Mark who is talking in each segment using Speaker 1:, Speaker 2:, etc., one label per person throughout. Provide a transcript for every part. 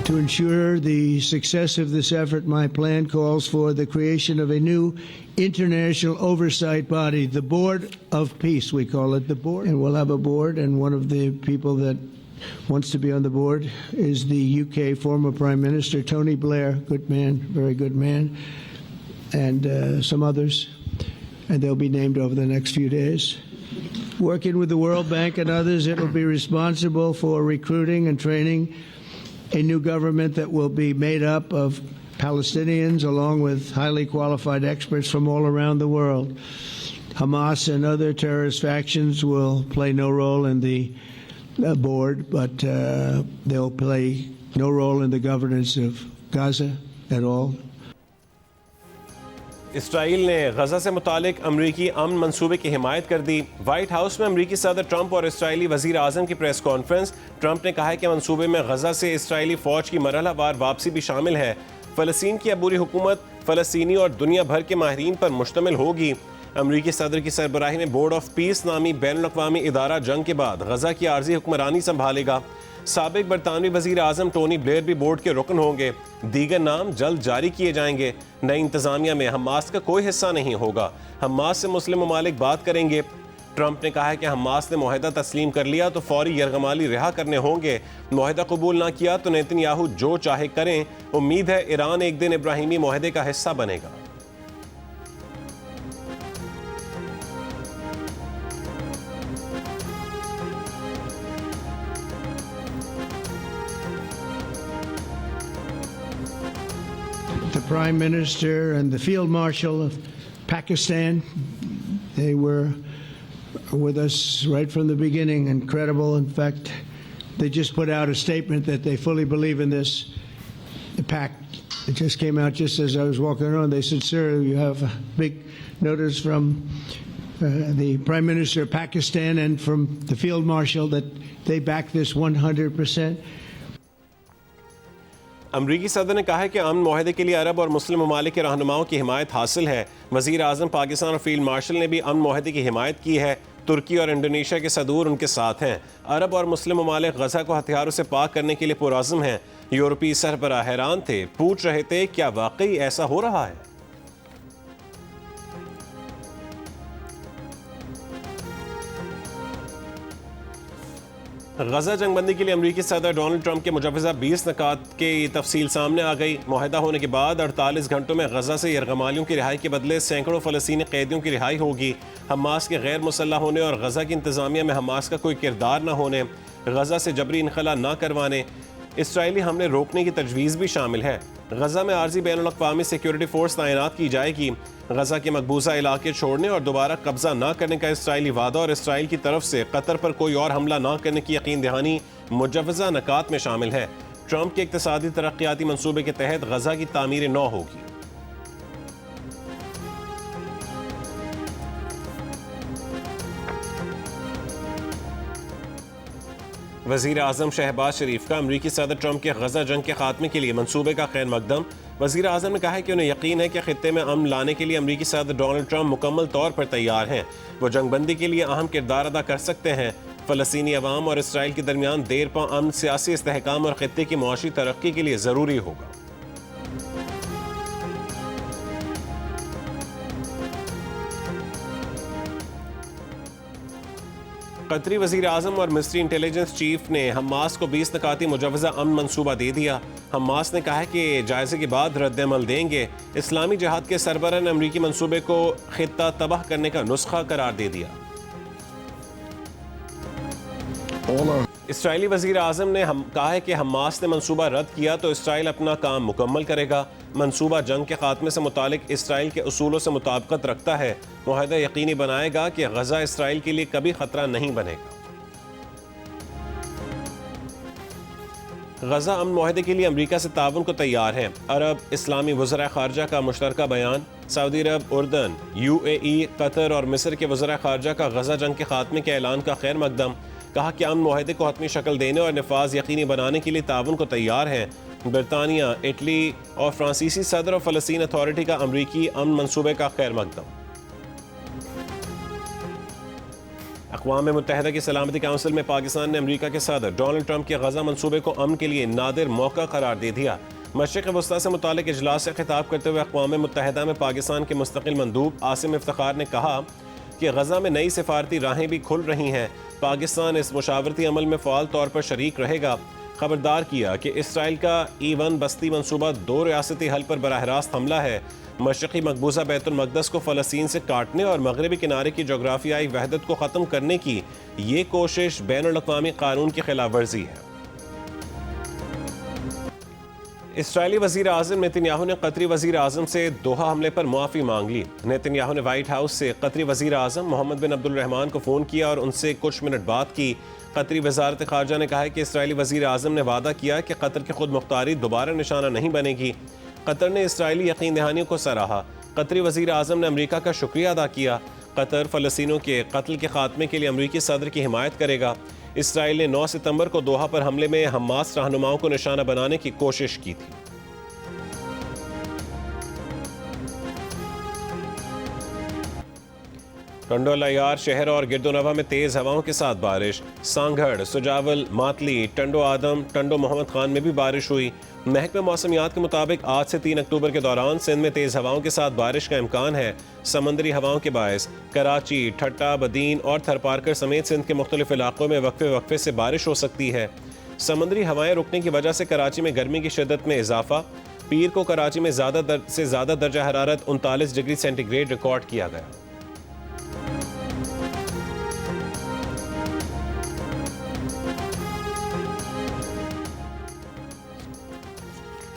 Speaker 1: To ensure the success of this effort, my plan calls for the creation of a new international oversight body, the Board of Peace, we call it the board. And we'll have a board, and one of the people that wants to be on the board is the UK former Prime Minister, Tony Blair, good man, very good man, and some others, and they'll be named over the next few days. Working with the World Bank and others, it will be responsible for recruiting and training a new government that will be made up of Palestinians along with highly qualified experts from all around the world. Hamas and other terrorist factions will play no role in the board, but they'll play no role in the governance of Gaza at all.
Speaker 2: Israel ने गजा से मुतालिक अमरीकी अमन मंसूबे की हिमायत कर दी। White house में अमरीकी सदर ट्रंप और इसराइली वजीर आजम की प्रेस कॉन्फ्रेंस। ट्रंप ने कहा है कि मंसूबे में गजा से इसराइली फौज की मरहलावार वापसी भी शामिल है। फ़लस्तीन की अबूरी हुकूमत फ़लस्तीनी और दुनिया भर के माहिरीन पर मुश्तमिल होगी। अमरीकी सदर की सरबराही में बोर्ड ऑफ पीस नामी बैनुल-अक़वामी इदारा जंग के बाद गजा की आर्जी हुक्मरानी संभालेगा। साबिक बरतानवी वजीर आजम टोनी ब्लेयर भी बोर्ड के रुकन होंगे। दीगर नाम जल्द जारी किए जाएंगे। नई इंतजामिया में हमास का कोई हिस्सा नहीं होगा। हमास से मुस्लिम ममालिक बात करेंगे। ट्रंप ने कहा है कि हमास ने मुआहदा तस्लीम कर लिया तो फौरी यरगमाली रिहा करने होंगे। मुआहदा कबूल ना किया तो नेतन्याहू जो चाहे करें। उम्मीद है ईरान एक दिन इब्राहिमी मुआहदे का हिस्सा बनेगा।
Speaker 1: The Prime Minister and the Field Marshal of Pakistan, they were with us right from the beginning, incredible. In fact, they just put out a statement that they fully believe in this pact. It just came out just as I was walking around. They said, sir, you have a big notice from the Prime Minister of Pakistan and from the Field Marshal that they back this 100%.
Speaker 2: अमरीकी सदर ने कहा है कि अमन मुआहदे के लिए अरब और मुस्लिम ममालिक के रहनुमाओं की हिमायत हासिल है। वज़ीर आज़म पाकिस्तान और फील्ड मार्शल ने भी अमन मुआहदे की हिमायत की है। तुर्की और इंडोनेशिया के सदूर उनके साथ हैं। अरब और मुस्लिम ममालिक गजा को हथियारों से पाक करने के लिए पुरअज़्म हैं। यूरोपीय सरबराह हैरान थे, पूछ रहे थे क्या वाकई ऐसा हो रहा है। गजा जंगबंदी के लिए अमरीकी सदर डोनाल्ड ट्रंप के मुजवज़ा 20 नकात की तफसील सामने आ गई। मुआहदा होने के बाद 48 घंटों में गजा से यरगमालियों की रिहाई के बदले सैकड़ों फ़लस्तीनी कैदियों की रिहाई होगी। हमास के गैर मुसल्लह होने और गजा की इंतज़ामिया में हमास का कोई किरदार न होने, गजा से जबरी इनखला न करवाने, इसराइली हमले रोकने की तजवीज़ भी शामिल है। गजा में आर्जी बैनुल-अक़वामी सिक्योरिटी फोर्स तैनात की जाएगी। गजा के मकबूजा इलाके छोड़ने और दोबारा कब्जा न करने का इसराइली वादा और इसराइल की तरफ से कतर पर कोई और हमला न करने की यकीन दहानी मुजवज़ा नकात में शामिल है। ट्रंप के इक़्तिसादी तरक्याती मंसूबे के तहत गजा की तामीर नौ होगी। वज़ीर आज़म शहबाज शरीफ का अमरीकी सदर ट्रंप के गजा जंग के खात्मे के लिए मंसूबे का खैर मकदम। वज़ीर आज़म ने कहा है कि उन्हें यकीन है कि खित्ते में अमन लाने के लिए अमरीकी सदर डोनाल्ड ट्रंप मुकम्मल तौर पर तैयार हैं। वो जंगबंदी के लिए अहम किरदार अदा कर सकते हैं। फ़लस्तीनी अवाम और इसराइल के दरमियान देरपा अमन, सियासी इस्तेहकाम और खित्ते की मुआशी तरक्की के लिए ज़रूरी होगा। कतरी वज़ीर आज़म और मिस्री इंटेलिजेंस चीफ ने हमास को 20 नकाती मुजवज़ा अमन मंसूबा दे दिया। हमास ने कहा है कि जायजे के बाद रद्द-ए-अमल देंगे। इस्लामी जिहाद के सरबराह ने अमरीकी मंसूबे को खित्ता तबाह करने का नुस्खा करार दे दिया। इसराइली वज़ीर आज़म ने कहा है कि हमास ने मंसूबा रद्द किया तो इसराइल अपना काम मुकम्मल करेगा। मंसूबा जंग के खात्मे से मुतालिक इसराइल के उसूलों से मुताबिकत रखता है। मुआहदा यकीनी बनाएगा कि गजा इसराइल के लिए कभी खतरा नहीं बनेगा। गजा अमन मुआहदे के लिए अमरीका से ताउन को तैयार है। अरब इस्लामी वज़रा ख़ारजा का मुश्तरका बयान। सऊदी अरब, उर्दन, UAE, कतर और मिस्र के वज़रा ख़ारजा का गजा जंग के खात्मे के ऐलान का खैर मकदम। कहा कि अमन मुआहदे को हतमी शक्ल देने और नफाज यकीनी बनाने के लिए ताउन को तैयार है। बरतानिया, इटली और फ्रांसीसी सदर और फ़लस्तीन अथॉरिटी का अमरीकी अमन मंसूबे का खैर मकदम। अक़वाम मुत्तहिदा की सलामती काउंसिल में पाकिस्तान ने अमरीका के सदर डोनाल्ड ट्रंप के गजा मंसूबे को अमन के लिए नादिर मौका करार दे दिया। मशरिक़ वस्ता से मुतालिक इजलास से खिताब करते हुए अक़वाम मुत्तहिदा में पाकिस्तान के मुस्तकिल मंदूब आसिम इफ्तिखार ने कहा कि गजा में नई सिफारती राहें भी खुल रही हैं। पाकिस्तान इस मुशावरती अमल में फ़ाल तौर पर शरीक रहेगा। खबरदार किया कि इसराइल का E1 बस्ती मंसूबा 2 रियासती हल पर बराह रास्त हमला है। मशरक़ी मकबूजा बैतुल मक़दस को फ़लस्तीन से काटने और मगरबी किनारे की जोग्राफियाई वहदत को ख़त्म करने की ये कोशिश बैनुल अक़वामी क़ानून की खिलाफ वर्जी है। इसराइली वज़ीर आज़म नेतन्याहू ने कतरी वज़ीर आज़म से दोहा हमले पर मुआफ़ी मांग ली। नेतन्याहू ने वाइट हाउस से कतरी वज़ीर आज़म मोहम्मद बिन अब्दुल रहमान को फ़ोन किया और उनसे कुछ मिनट बात की। कतरी वज़ारत ख़ारजा ने कहा है कि इसराइली वज़ीर आज़म ने वादा किया कि कतर की खुद मुख्तारी दोबारा निशाना नहीं बनेगी। कतर ने इसराइली यकीन दहानियों को सराहा। कतरी वज़ीर आज़म ने अमरीका का शुक्रिया अदा किया। कतर फ़लस्तीनियों के कत्ल के खात्मे के लिए अमरीकी सदर की हिमायत करेगा। इसराइल ने 9 सितंबर को दोहा पर हमले में हमास रहनुमाओं को निशाना बनाने की कोशिश की थी। टंडो लयार शहर और गिरदोनवा में तेज हवाओं के साथ बारिश। सांगढ़, सुजावल, मातली, टंडो आदम, टंडो मोहम्मद खान में भी बारिश हुई। महकमे मौसमियात के मुताबिक आज से 3 अक्टूबर के दौरान सिंध में तेज हवाओं के साथ बारिश का इम्कान है। समंदरी हवाओं के बायस कराची, ठट्टा, बदीन और थरपारकर समेत सिंध के मुख्तलिफ इलाकों में वक्फे वक्फे से बारिश हो सकती है। समंदरी हवाएं रुकने की वजह से कराची में गर्मी की शिद्दत में इजाफा। पीर को कराची में ज़्यादा दर्जा हरारत 39 डिग्री सेंटीग्रेड रिकॉर्ड किया गया।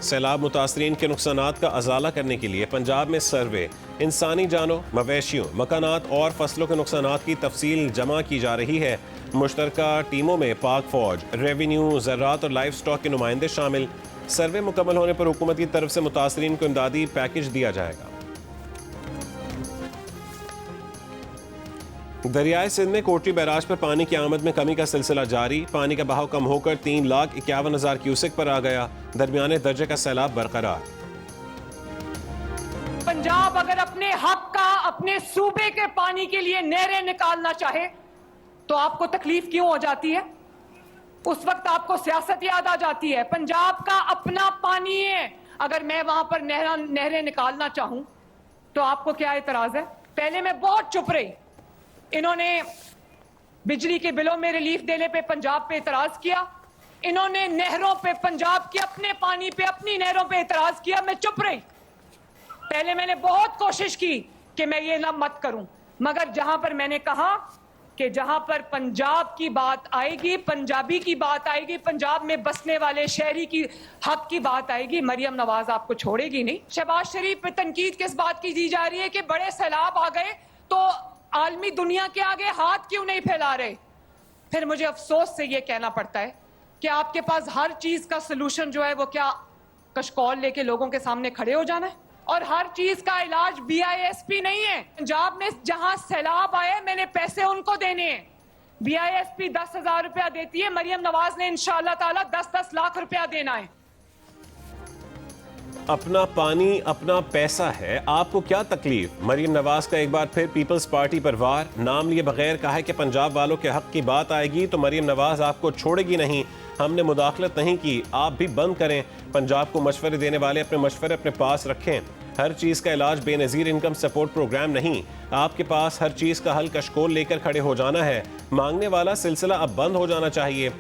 Speaker 2: सैलाब मुतासरीन के नुकसानात का अजाला करने के लिए पंजाब में सर्वे इंसानी जानों, मवेशियों, मकानात और फसलों के नुकसानात की तफसील जमा की जा रही है। मुश्तरका टीमों में पाक फौज, रेवेन्यू, ज़राअत और लाइफ स्टॉक के नुमाइंदे शामिल। सर्वे मुकम्मल होने पर हुकूमत की तरफ से मुतासरीन को इमदादी पैकेज दिया जाएगा। दरियाए सिंध में कोटरी बैराज पर पानी की आमद में कमी का सिलसिला जारी। पानी का बहाव कम होकर 3,51,000 क्यूसेक पर आ गया। दरमियाने दर्जे का सैलाब बरकरार।
Speaker 3: पंजाब अगर अपने हक का, अपने सूबे के पानी के लिए नहरें निकालना चाहे तो आपको तकलीफ क्यों हो जाती है? उस वक्त आपको सियासत याद आ जाती है। पंजाब का अपना पानी है, अगर मैं वहां पर नहरें निकालना चाहूं तो आपको क्या एतराज है? पहले मैं बहुत चुप रही। इन्होंने बिजली के बिलों में रिलीफ देने पे पंजाब पे एतराज किया, इन्होंने नहरों पे, पंजाब के अपने पानी पे, अपनी नहरों पे एतराज किया। मैं चुप रही। पहले मैंने बहुत कोशिश की कि मैं ये ना मत करूं, मगर जहां पर मैंने कहा कि जहां पर पंजाब की बात आएगी, पंजाबी की बात आएगी, पंजाब में बसने वाले शहरी की हक की बात आएगी, मरियम नवाज आपको छोड़ेगी नहीं। शहबाज शरीफ पे तनकीद किस बात की दी जा रही है कि बड़े सैलाब आ गए तो आलमी दुनिया के आगे हाथ क्यों नहीं फैला रहे? फिर मुझे अफसोस से ये कहना पड़ता है कि आपके पास हर चीज का सलूशन जो है वो क्या कशकौल लेके लोगों के सामने खड़े हो जाना है? और हर चीज का इलाज BISP नहीं है। पंजाब में जहां सैलाब आए मैंने पैसे उनको देने हैं। BISP 10,000 रुपया देती है, मरियम नवाज ने इंशाअल्लाह ताला 10-10 लाख रुपया देना है।
Speaker 2: अपना पानी अपना पैसा है, आपको क्या तकलीफ? मरियम नवाज का एक बार फिर पीपल्स पार्टी पर वार। नाम लिए बगैर कहा है कि पंजाब वालों के हक की बात आएगी तो मरियम नवाज आपको छोड़ेगी नहीं। हमने मुदाखलत नहीं की, आप भी बंद करें। पंजाब को मशवरे देने वाले अपने मशवरे अपने पास रखें। हर चीज़ का इलाज बेनज़ीर इनकम सपोर्ट प्रोग्राम नहीं। आपके पास हर चीज़ का हल कशकोल लेकर खड़े हो जाना है। मांगने वाला सिलसिला अब बंद हो जाना चाहिए।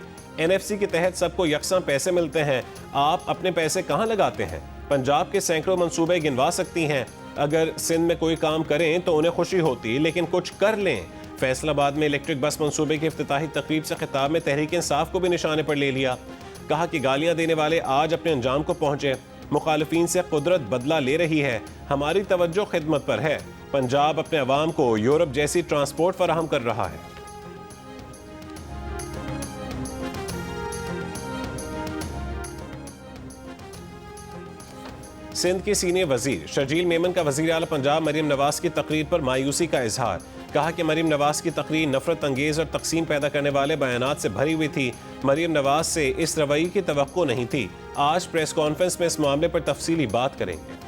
Speaker 2: NFC के तहत सबको यकसां पैसे मिलते हैं, आप अपने पैसे कहाँ लगाते हैं? पंजाब के सैकड़ों मंसूबे गिनवा सकती हैं। अगर सिंध में कोई काम करें तो उन्हें खुशी होती, लेकिन कुछ कर लें। फैसलाबाद में इलेक्ट्रिक बस मंसूबे की इफ्तिताही तकरीब से खिताब में तहरीक इंसाफ को भी निशाने पर ले लिया। कहा कि गालियां देने वाले आज अपने अंजाम को पहुंचे। मुखालिफिन से कुदरत बदला ले रही है, हमारी तवज्जो खिदमत पर है। पंजाब अपने अवाम को यूरोप जैसी ट्रांसपोर्ट फराहम कर रहा है। सिंध की सीनियर वजीर शर्जील मेमन का वजीर आला पंजाब मरियम नवाज की तकरीर पर मायूसी का इजहार। कहा कि मरियम नवाज की तकरीर नफरत अंगेज और तकसीम पैदा करने वाले बयानात से भरी हुई थी। मरियम नवाज से इस रवैये की तवक्को नहीं थी। आज प्रेस कॉन्फ्रेंस में इस मामले पर तफसीली बात करेंगे।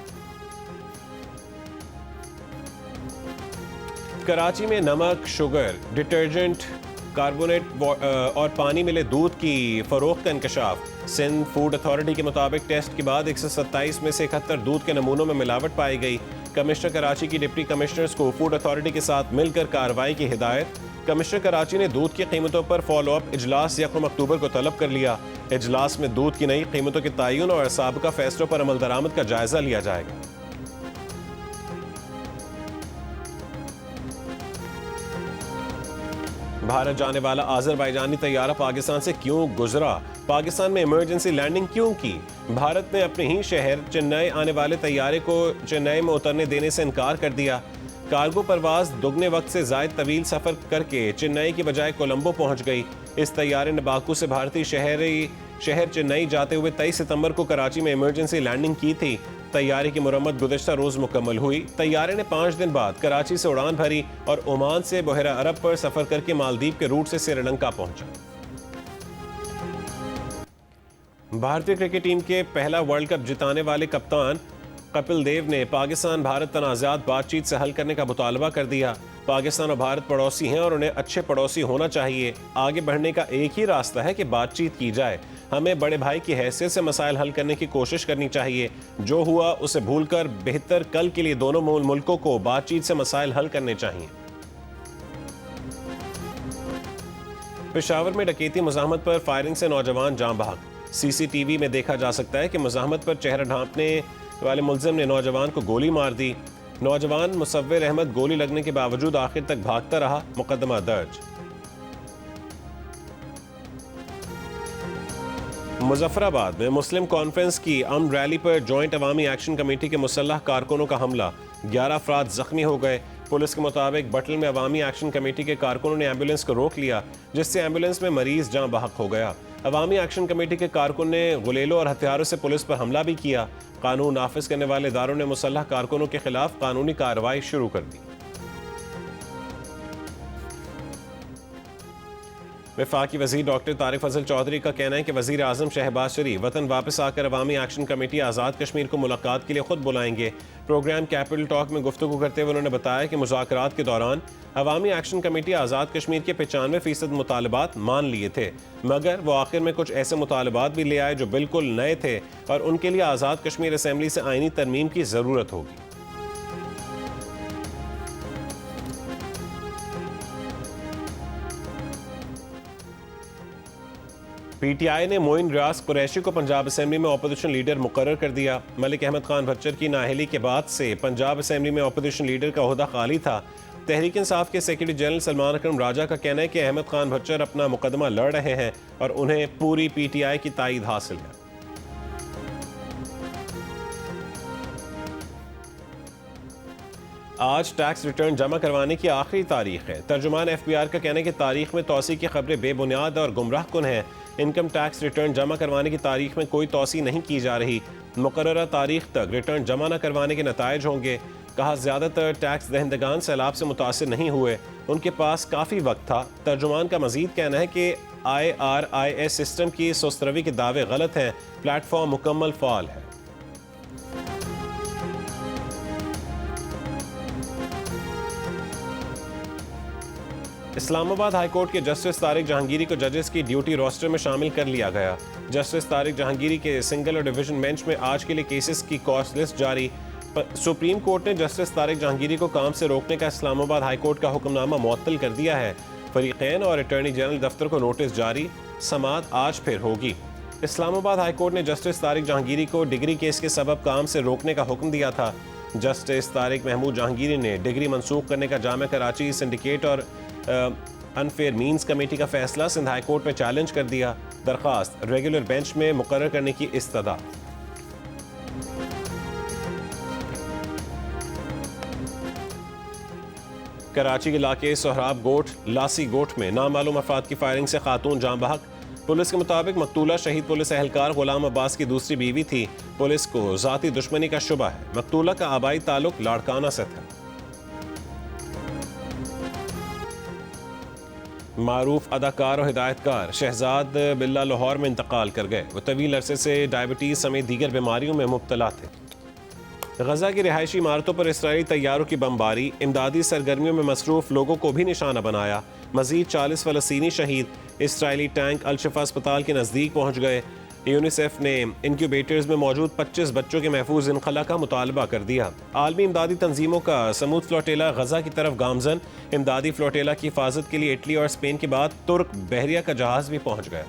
Speaker 2: कराची में नमक, शुगर, डिटर्जेंट, कार्बोनेट और पानी मिले दूध की फरोख्त का इंकशाफ। सिंध फूड अथॉरिटी के मुताबिक टेस्ट के बाद 127 में से 71 दूध के नमूनों में मिलावट पाई गई। कमिश्नर कराची की डिप्टी कमिश्नर्स को फूड अथॉरिटी के साथ मिलकर कार्रवाई की हिदायत। कमिश्नर कराची ने दूध की कीमतों पर फॉलो अप इजलास 1 अक्टूबर को तलब कर लिया। इजलास में दूध की नई कीमतों के तयन और साबिका फैसलों पर अमल दरामद का जायजा लिया जाएगा। भारत जाने वाला आज़रबाईजानी तैयारा पाकिस्तान से क्यों गुजरा? पाकिस्तान में इमरजेंसी लैंडिंग क्यों की? भारत ने अपने ही शहर चेन्नई आने वाले तैयारे को चेन्नई में उतरने देने से इनकार कर दिया। कार्गो परवाज दुगने वक्त से ज़ायद तवील सफ़र करके चेन्नई की बजाय कोलंबो पहुंच गई। इस तैयारे ने बाकू से भारतीय शहर चेन्नई जाते हुए 23 सितंबर को कराची में इमरजेंसी लैंडिंग की थी। तैयारे की मुरम्मत गुज़श्ता रोज़ मुकम्मल हुई। तैयारे ने 5 दिन बाद कराची से उड़ान भरी और ओमान से बहरा अरब पर सफ़र करके मालदीव के रूट से श्रीलंका पहुंचा। भारतीय क्रिकेट टीम के पहला वर्ल्ड कप जिताने वाले कप्तान कपिल देव ने पाकिस्तान भारत तनाज़ात बातचीत से हल करने का मुतालबा कर दिया। पाकिस्तान और भारत पड़ोसी हैं और उन्हें अच्छे पड़ोसी होना चाहिए। आगे बढ़ने का एक ही रास्ता है कि बातचीत की जाए। हमें बड़े भाई की हैसियत से मसाइल हल करने की कोशिश करनी चाहिए। जो हुआ उसे भूलकर बेहतर कल के लिए दोनों मुल्कों को बातचीत से मसाइल हल करने चाहिए। पेशावर में डकैती मुज़ाहमत पर फायरिंग से नौजवान जान बहक। सीसीटीवी में देखा जा सकता है कि मुज़ाहमत पर चेहरा ढांपने वाले मुलजिम ने नौजवान को गोली मार दी। नौजवान मुसव्विर अहमद गोली लगने के बावजूद आखिर तक भागता रहा। मुकदमा दर्ज। मुजफ्फराबाद में मुस्लिम कॉन्फ्रेंस की अमन रैली पर जॉइंट अवामी एक्शन कमेटी के मुसल्लह कारकुनों का हमला। 11 अफराद जख्मी हो गए। पुलिस के मुताबिक बटल में अवामी एक्शन कमेटी के कारकुनों ने एम्बुलेंस को रोक लिया, जिससे एम्बुलेंस में मरीज जान बहक हो गया। अवामी एक्शन कमेटी के कारकुन ने गुलेलों और हथियारों से पुलिस पर हमला भी किया। कानून नाफिज करने वाले इदारों ने मुसल्लह कारकुनों के खिलाफ कानूनी कार्रवाई शुरू कर दी। वफाकी वज़ीर डॉक्टर तारिक फजल चौधरी का कहना है कि वज़ीर आज़म शहबाज शरीफ वतन वापस आकर अवामी एक्शन कमेटी आज़ाद कश्मीर को मुलाकात के लिए खुद बुलाएंगे। प्रोग्राम कैपिटल टॉक में गुफ्तगू करते हुए उन्होंने बताया कि मुज़ाकरात के दौरान अवामी एक्शन कमेटी आज़ाद कश्मीर के 95% मुतालबात मान लिए थे, मगर वो आखिर में कुछ ऐसे मुतालबात भी ले आए जो बिल्कुल नए थे और उनके लिए आज़ाद कश्मीर असेंबली से आईनी तरमीम की ज़रूरत होगी। पीटीआई ने मोइन रियाज कुरैशी को पंजाब असेंबली में अपोजिशन लीडर मुकर्रर कर दिया। मलिक अहमद खान भच्चर की नाअहली के बाद से पंजाब असेंबली में अपोजिशन लीडर का ओहदा खाली था। तहरीक इंसाफ के सेक्रेटरी जनरल सलमान अकरम राजा का कहना है कि अहमद खान भच्चर अपना मुकदमा लड़ रहे हैं और उन्हें पूरी पीटीआई की ताईद हासिल है। आज टैक्स रिटर्न जमा करवाने की आखिरी तारीख है। तर्जुमान एफबीआर का कहना है कि तारीख में तौसी की खबरें बेबुनियाद और गुमराह कुन हैं। इनकम टैक्स रिटर्न जमा करवाने की तारीख में कोई तौसी नहीं की जा रही। मुकर्ररा तारीख तक रिटर्न जमा न करवाने के नतायज होंगे। कहा ज़्यादातर टैक्स दहंदगान सैलाब से मुतासिर नहीं हुए, उनके पास काफ़ी वक्त था। तर्जुमान का मजीद कहना है कि IRIS सिस्टम की सुस्तरवी के दावे गलत हैं। प्लेटफॉर्म मुकम्मल फाल है। इस्लामाबाद हाईकोर्ट के जस्टिस तारिक जहांगीरी को जजेस की ड्यूटी रोस्टर में शामिल कर लिया गया। जस्टिस तारिक जहांगीरी के सिंगल और डिवीजन बेंच में आज के लिए केसेस की कॉस्ट लिस्ट जारी। सुप्रीम कोर्ट ने जस्टिस तारिक जहांगीरी को काम से रोकने का इस्लामाबाद हाईकोर्ट का हुक्मनामा मुअत्तल कर दिया है। फरीकैन और अटॉर्नी जनरल दफ्तर को नोटिस जारी। समाअत आज फिर होगी। इस्लामाबाद हाईकोर्ट ने जस्टिस तारिक जहांगीरी को डिग्री केस के सबब काम से रोकने का हुक्म दिया था। जस्टिस तारिक महमूद जहांगीरी ने डिग्री मनसूख करने का जामिया कराची सिंडिकेट और अनफेयर मीन्स कमेटी का फैसला सिंध हाई कोर्ट में चैलेंज कर दिया। दरखास्त रेगुलर बेंच में मुकर्रर करने की इस्तदा। कराची के इलाके सोहराब गोट लासी गोट में नामालूम अफराद की फायरिंग से खातून जान बहक। पुलिस के मुताबिक मकतूला शहीद पुलिस एहलकार गुलाम अब्बास की दूसरी बीवी थी। पुलिस को जाती दुश्मनी का शुबा है। मकतूला का आबाई ताल्लुक लाड़काना से था। मारूफ अदाकार और हिदायतकार शहजाद बिल्ला लाहौर में इंतकाल कर गए। वो तवील अरसे से डायबिटीज़ समेत दीगर बीमारियों में मुब्तला थे। गजा की रिहायशी इमारतों पर इसराइली तैयारों की बमबारी इमदादी सरगर्मियों में मसरूफ लोगों को भी निशाना बनाया। मजीद 40 फलस्तीनी शहीद। इसराइली टैंक अल-शिफा अस्पताल के नज़दीक पहुंच गए। यूनिसेफ ने इनक्यूबेटर्स में मौजूद 25 बच्चों के महफूज इनखला का मुतालबा कर दिया। आलमी इमदादी तंजीमों का समूद फ्लोटेला गजा की तरफ गामजन। इमदादी फ्लोटेला की हिफाजत के लिए इटली और स्पेन के बाद तुर्क बहरिया का जहाज भी पहुंच गया।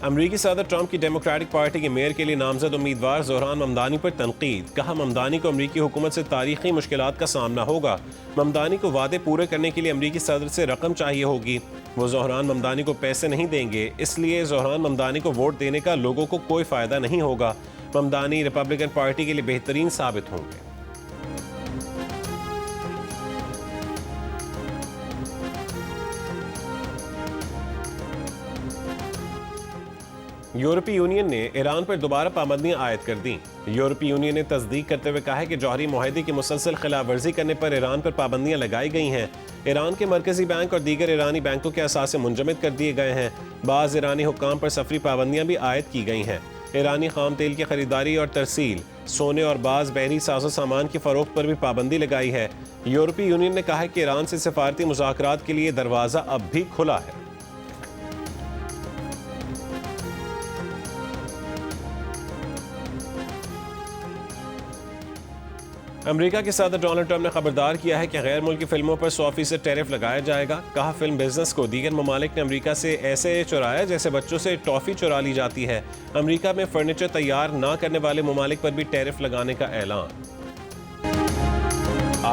Speaker 2: अमरीकी सदर ट्रंप की डेमोक्रेटिक पार्टी के मेयर के लिए नामजद उम्मीदवार जोहरान ममदानी पर तनकीद। कहा, ममदानी को अमरीकी हुकूमत से तारीखी मुश्किलात का सामना होगा। ममदानी को वादे पूरे करने के लिए अमरीकी सदर से रकम चाहिए होगी। वो जोहरान ममदानी को पैसे नहीं देंगे, इसलिए जोहरान ममदानी को वोट देने का लोगों को कोई फ़ायदा नहीं होगा। ममदानी रिपब्लिकन पार्टी के लिए बेहतरीन साबित होंगे। यूरोपीय यूनियन ने ईरान पर दोबारा पाबंदियां आयद कर दी। यूरोपीय यूनियन ने तस्दीक करते हुए कहा है कि जौहरी मुआहदे की मुसलसल खिलाफ वर्जी करने पर ईरान पर पाबंदियां लगाई गई हैं। ईरान के मरकजी बैंक और दीगर ईरानी बैंकों के असासे मुंजमद कर दिए गए हैं। बाज़ ईरानी हुक्काम पर सफरी पाबंदियां भी आयद की गई हैं। ईरानी खाम तेल की खरीदारी और तरसील, सोने और बाज़ बहरी साजो सामान की फरोख्त पर भी पाबंदी लगाई है। यूरोपीय यूनियन ने कहा है कि ईरान से सिफारती मुज़ाकरात के लिए दरवाज़ा अब भी खुला है। अमेरिका के सदर डोनाल्ड ट्रंप ने खबरदार किया है कि गैर मुल्की फिल्मों पर 100% टैरिफ लगाया जाएगा। कहा, फिल्म बिजनेस को दीगर ममालिक ने अमेरिका से ऐसे चुराया जैसे बच्चों से टॉफी चुरा ली जाती है। अमेरिका में फर्नीचर तैयार ना करने वाले ममालिक पर भी टैरिफ लगाने का ऐलान।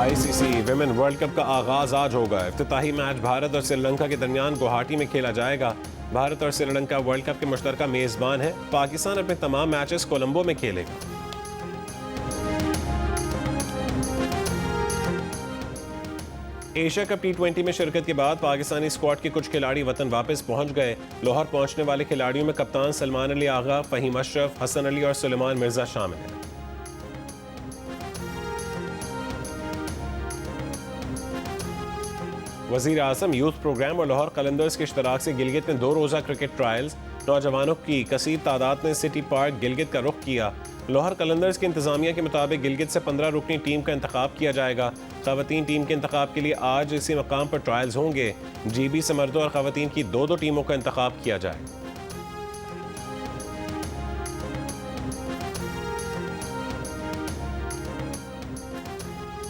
Speaker 2: ICC विमेन वर्ल्ड कप का आगाज आज होगा। इफ्तिताही मैच भारत और श्रीलंका के दरमियान गुवाहाटी में खेला जाएगा। भारत और श्रीलंका वर्ल्ड कप के मुश्तरका मेजबान है। पाकिस्तान अपने तमाम मैचेस कोलंबो में खेलेगा। एशिया कप T20 में शिरकत के बाद पाकिस्तानी स्क्वाड के कुछ खिलाड़ी वतन वापस पहुंच गए। लाहौर पहुंचने वाले खिलाड़ियों में कप्तान सलमान अली आगा, फहीम अशरफ, हसन अली और सुलेमान मिर्जा शामिल हैं। वजीर आज़म यूथ प्रोग्राम और लाहौर कलंदर्स के इश्तराक से गिलगित में 2 रोज़ा क्रिकेट ट्रायल्स। नौजवानों की कसीर तादाद ने सिटी पार्क गिलगित का रुख किया। लाहौर कलंदर्स की इंतजामिया के मुताबिक गिलगित से 15 रुकनी टीम का इंतखाब किया जाएगा। खवातीन टीम के इंतखाब के लिए आज इसी मकाम पर ट्रायल्स होंगे। GB से मर्दों और खवातीन की 2-2 टीमों का इंतखाब किया जाएगा।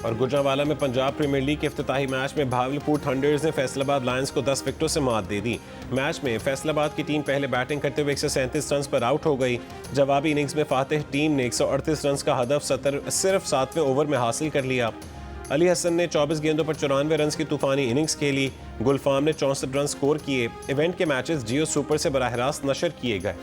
Speaker 2: और गुजरांवाला में पंजाब प्रीमियर लीग के इफ्तिताही मैच में भावलपुर थंडर्स ने फैसलाबाद लायंस को 10 विकेटों से मात दे दी। मैच में फैसलाबाद की टीम पहले बैटिंग करते हुए 137 रन पर आउट हो गई। जवाबी इनिंग्स में फातिह टीम ने 138 रन का हदफ सिर्फ 7वें ओवर में हासिल कर लिया। अली हसन ने 24 गेंदों पर 94 रन की तूफानी इनिंग्स खेली। गुलफाम ने 64 रन स्कोर किए। इवेंट के मैचेस जियो सुपर से बराह रास्त नशर किए गए।